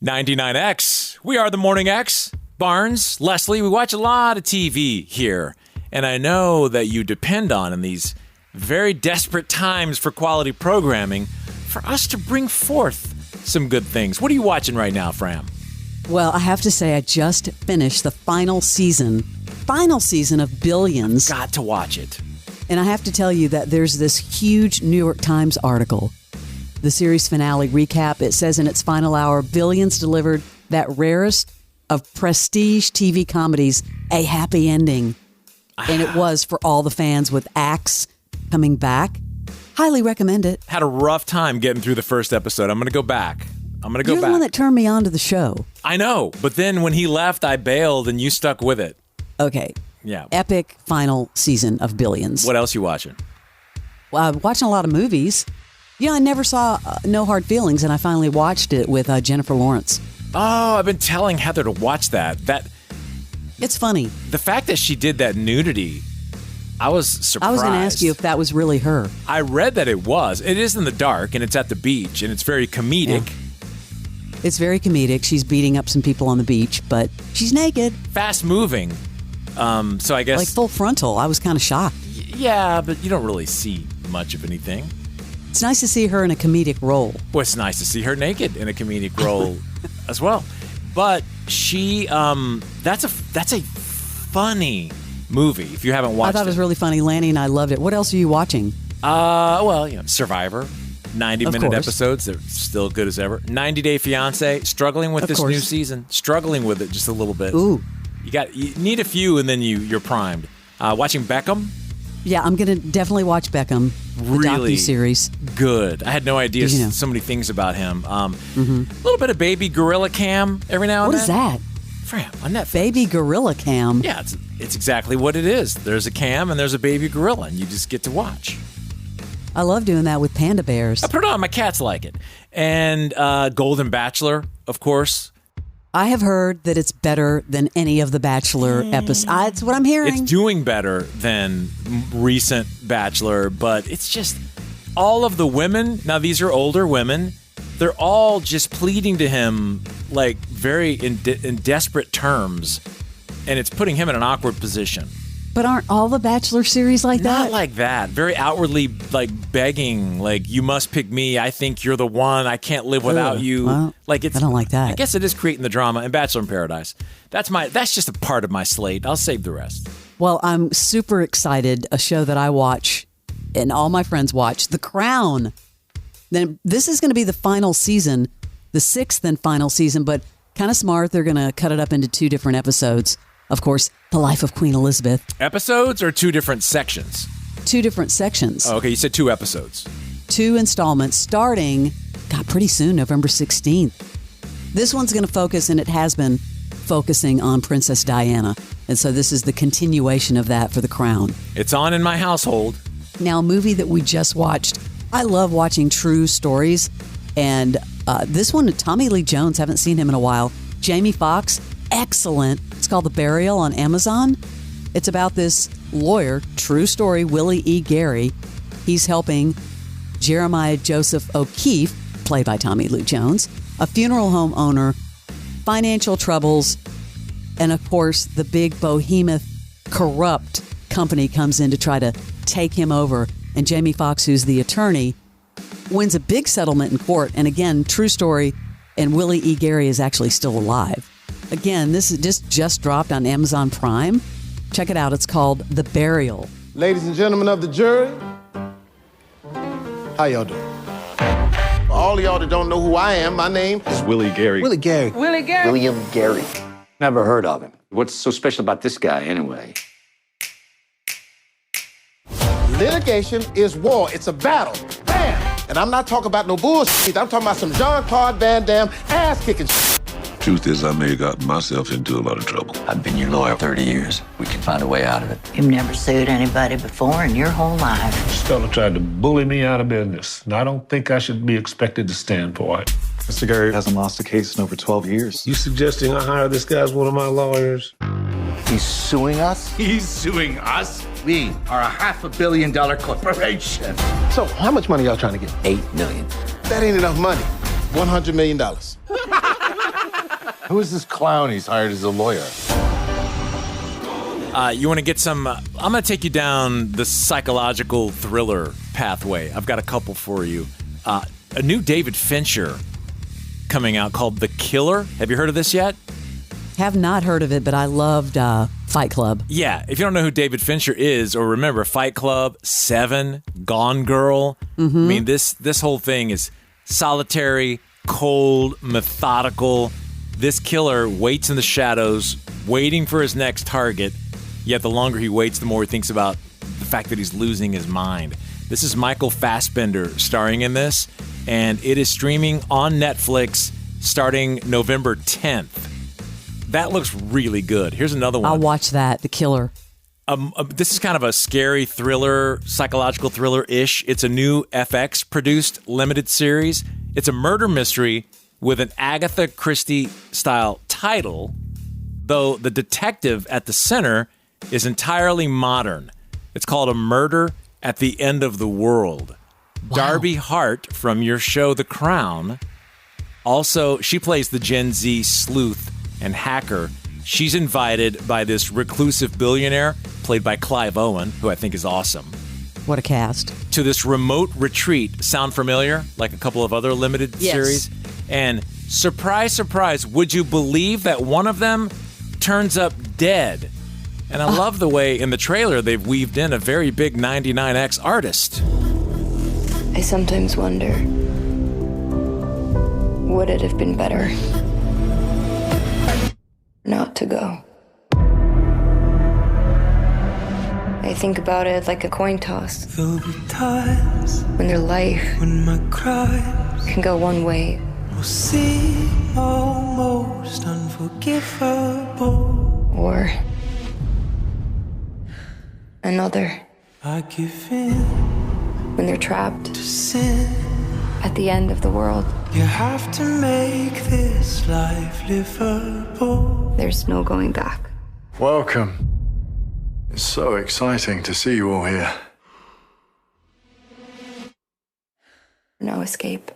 99X. We are the Morning X. Barnes, Leslie, we watch a lot of TV here. And I know that you depend on, in these very desperate times for quality programming, for us to bring forth some good things. What are you watching right now, Fram? Well, I have to say, I just finished the final season of Billions. Got to watch it. And I have to tell you that there's this huge New York Times article. The series finale recap, it says in its final hour, Billions delivered that rarest of prestige TV comedies a happy ending. And it was for all the fans, with Axe coming back. Highly recommend it. Had a rough time getting through the first episode. I'm going to go back. You're the one that turned me on to the show. I know, but then when he left, I bailed and you stuck with it. Okay. Yeah. Epic final season of Billions. What else you watching? Well, I'm watching a lot of movies. Yeah, I never saw No Hard Feelings, and I finally watched it with Jennifer Lawrence. Oh, I've been telling Heather to watch that. It's funny. The fact that she did that nudity, I was surprised. I was going to ask you if that was really her. I read that it was. It is in the dark, and it's at the beach, and it's very comedic. Yeah. It's very comedic. She's beating up some people on the beach, but she's naked. Fast moving. So I guess... Like full frontal. I was kind of shocked. Yeah, but you don't really see much of anything. It's nice to see her in a comedic role. Well, it's nice to see her naked in a comedic role as well. But she, that's a funny movie if you haven't watched it. I thought it was really funny. Lanny and I loved it. What else are you watching? Survivor. 90-minute episodes. They're still good as ever. 90 Day Fiancé. Struggling with this new season. Struggling with it just a little bit. Ooh. You need a few and then you're primed. Watching Beckham. Yeah, I'm going to definitely watch Beckham. Really docu-series. Good. I had no idea so many things about him. A little bit of baby gorilla cam every now and then. What is that? Fram, on Netflix. Baby gorilla cam? Yeah, it's exactly what it is. There's a cam and there's a baby gorilla, and you just get to watch. I love doing that with panda bears. I put it on. My cats like it. And Golden Bachelor, of course. I have heard that it's better than any of the Bachelor episodes. That's what I'm hearing. It's doing better than recent Bachelor, but it's just all of the women. Now, these are older women. They're all just pleading to him, like, very in desperate terms, and it's putting him in an awkward position. But aren't all the Bachelor series like that? Not like that. Very outwardly, like, begging, like, you must pick me. I think you're the one. I can't live without you. Well, I don't like that. I guess it is creating the drama in Bachelor in Paradise. That's just a part of my slate. I'll save the rest. Well, I'm super excited. A show that I watch and all my friends watch, The Crown. Then this is going to be the final season, the 6th and final season, but kind of smart. They're going to cut it up into 2 different episodes. Of course, The Life of Queen Elizabeth. Episodes or 2 different sections? 2 different sections. Oh, okay, you said 2 episodes. 2 installments starting, pretty soon, November 16th. This one's going to focus, and it has been focusing on Princess Diana. And so this is the continuation of that for The Crown. It's on in my household. Now, a movie that we just watched. I love watching true stories. And this one, Tommy Lee Jones, haven't seen him in a while. Jamie Foxx, excellent. It's called The Burial on Amazon. It's about this lawyer, true story, Willie E. Gary. He's helping Jeremiah Joseph O'Keefe, played by Tommy Lee Jones, a funeral home owner, financial troubles, and of course, the big behemoth corrupt company comes in to try to take him over. And Jamie Foxx, who's the attorney, wins a big settlement in court. And again, true story, and Willie E. Gary is actually still alive. Again, this is just dropped on Amazon Prime. Check it out. It's called The Burial. Ladies and gentlemen of the jury, how y'all doing? For all of y'all that don't know who I am, my name is Willie Gary. Willie Gary. Willie Gary. William Gary. Never heard of him. What's so special about this guy, anyway? Litigation is war. It's a battle. Bam! And I'm not talking about no bullshit. I'm talking about some Jean-Claude Van Damme ass-kicking shit. Truth is, I may have gotten myself into a lot of trouble. I've been your lawyer 30 years. We can find a way out of it. You've never sued anybody before in your whole life. This fella tried to bully me out of business, and I don't think I should be expected to stand for it. Mr. Gary hasn't lost a case in over 12 years. You suggesting I hire this guy as one of my lawyers? He's suing us? He's suing us? We are a $500 million corporation. So, how much money y'all trying to get? $8 million. That ain't enough money. $100 million. Who is this clown he's hired as a lawyer? You want to get some... I'm going to take you down the psychological thriller pathway. I've got a couple for you. A new David Fincher coming out called The Killer. Have you heard of this yet? Have not heard of it, but I loved Fight Club. Yeah, if you don't know who David Fincher is, or remember Fight Club, Seven, Gone Girl, I mean, this whole thing is solitary, cold, methodical. This killer waits in the shadows, waiting for his next target, yet the longer he waits, the more he thinks about the fact that he's losing his mind. This is Michael Fassbender starring in this, and it is streaming on Netflix starting November 10th. That looks really good. Here's another one. I'll watch that, The Killer. This is kind of a scary thriller, psychological thriller-ish. It's a new FX-produced limited series. It's a murder mystery with an Agatha Christie-style title, though the detective at the center is entirely modern. It's called A Murder at the End of the World. Wow. Darby Hart from your show The Crown. Also, she plays the Gen Z sleuth and hacker. She's invited by this reclusive billionaire, played by Clive Owen, who I think is awesome. What a cast. To this remote retreat. Sound familiar? Like a couple of other limited series? And surprise, surprise, would you believe that one of them turns up dead? And I love the way in the trailer they've weaved in a very big 99X artist. I sometimes wonder, would it have been better not to go? I think about it like a coin toss. There'll be times when their life can go one way, will seem almost unforgivable, or another. I give in when they're trapped to sin at the end of the world. You have to make this life livable. There's no going back. Welcome. It's so exciting to see you all here. No escape.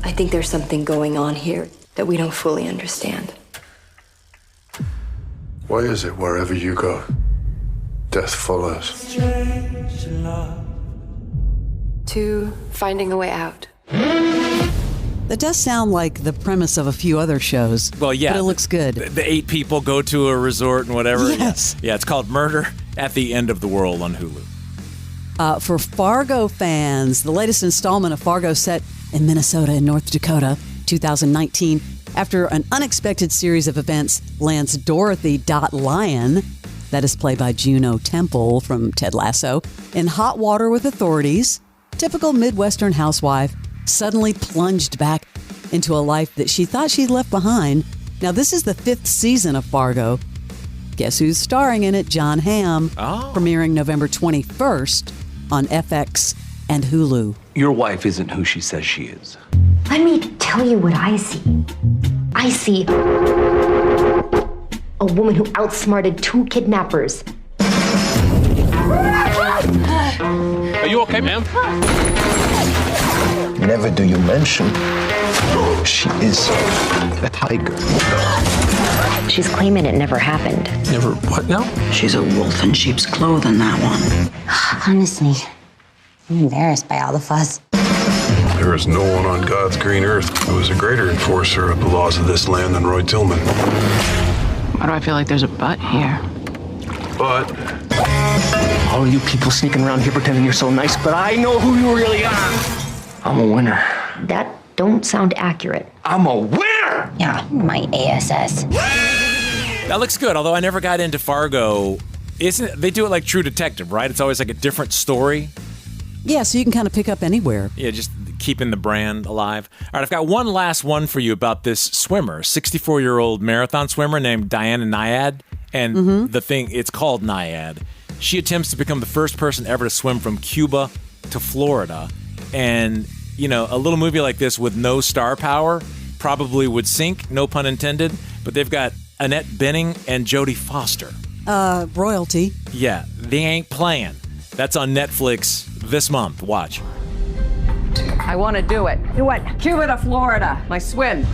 I think there's something going on here that we don't fully understand. Why is it wherever you go, death follows? Strange love. To finding a way out. That does sound like the premise of a few other shows. Well, yeah. But it looks good. The 8 people go to a resort and whatever. Yes. Yeah, it's called Murder at the End of the World on Hulu. For Fargo fans, the latest installment of Fargo set in Minnesota and North Dakota, 2019. After an unexpected series of events, lands Dorothy Lyon, that is played by Juno Temple from Ted Lasso, in hot water with authorities. Typical Midwestern housewife, suddenly plunged back into a life that she thought she'd left behind. Now, this is the 5th season of Fargo. Guess who's starring in it? John Hamm. Premiering November 21st on FX and Hulu. Your wife isn't who she says she is. Let me tell you what I see. I see a woman who outsmarted 2 kidnappers. Are you okay, ma'am? Never do you mention she is a tiger. She's claiming it never happened. Never what now? She's a wolf in sheep's clothing, that one. Honestly, I'm embarrassed by all the fuss. There is no one on God's green earth who is a greater enforcer of the laws of this land than Roy Tillman. Why do I feel like there's a but here? But All you people sneaking around here pretending you're so nice, but I know who you really are. I'm a winner. That don't sound accurate. I'm a winner! Yeah, my ASS. That looks good, although I never got into Fargo. They do it like True Detective, right? It's always like a different story. Yeah, so you can kind of pick up anywhere. Yeah, just keeping the brand alive. All right, I've got one last one for you about this swimmer, 64-year-old marathon swimmer named Diana Nyad. And the thing, it's called Nyad. She attempts to become the first person ever to swim from Cuba to Florida. And, you know, a little movie like this with no star power probably would sink, no pun intended. But they've got Annette Bening and Jodie Foster. Royalty. Yeah, they ain't playing. That's on Netflix this month. Watch. I want to do it. Do what? Cuba to Florida. My swim.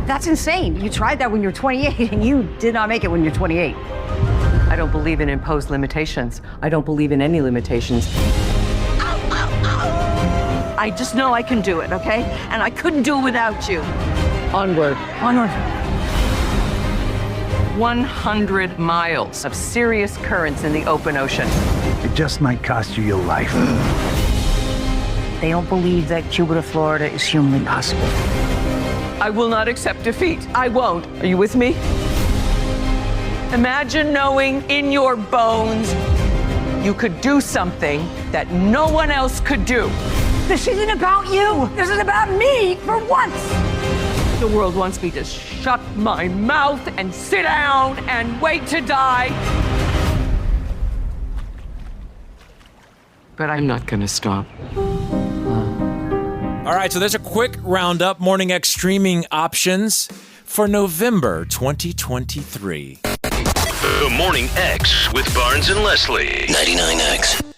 That's insane. You tried that when you were 28, and you did not make it when you're 28. I don't believe in imposed limitations. I don't believe in any limitations. I just know I can do it, okay? And I couldn't do it without you. Onward. Onward. 100 miles of serious currents in the open ocean. It just might cost you your life. They don't believe that Cuba to Florida is humanly possible. I will not accept defeat. I won't. Are you with me? Imagine knowing in your bones you could do something that no one else could do. This isn't about you. This is about me for once. The world wants me to shut my mouth and sit down and wait to die. But I'm not gonna stop. All right, so there's a quick roundup, Morning X streaming options for November 2023. The Morning X with Barnes and Leslie. 99X.